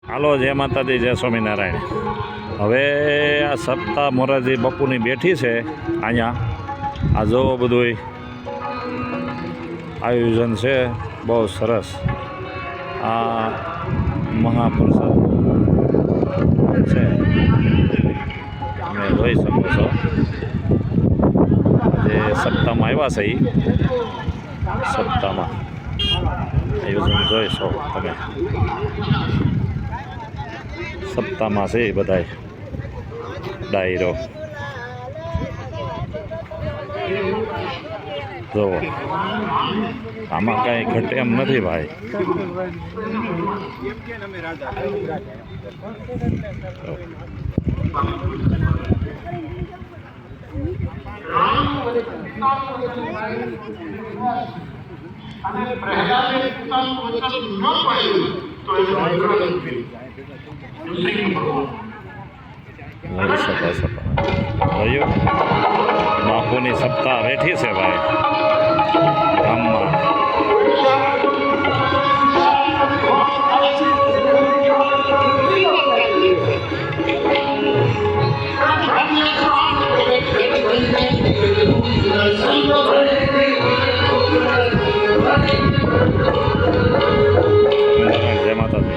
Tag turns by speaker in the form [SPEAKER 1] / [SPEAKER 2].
[SPEAKER 1] હાલો, જય માતાજી, જય સ્વામિનારાયણ. હવે આ સપ્તાહ મોરારજી બાપુની બેઠી છે અહીંયા. આ જો બધું આયોજન છે, બહુ સરસ. આ મહાપ્રસાદ છે, તમે જોઈ શકો છો. જે સપ્તાહમાં આવ્યા છે એ સપ્તાહમાં આયોજન જોઈ છો તમે. સપ્તાહમાં છે એ બધા ડાયરો જુઓ. આમાં કાંઈ ઘટે એમ નથી ભાઈ. જોયું, બાપુની સપ્તાહ બેઠી છે ભાઈ ગામમાં.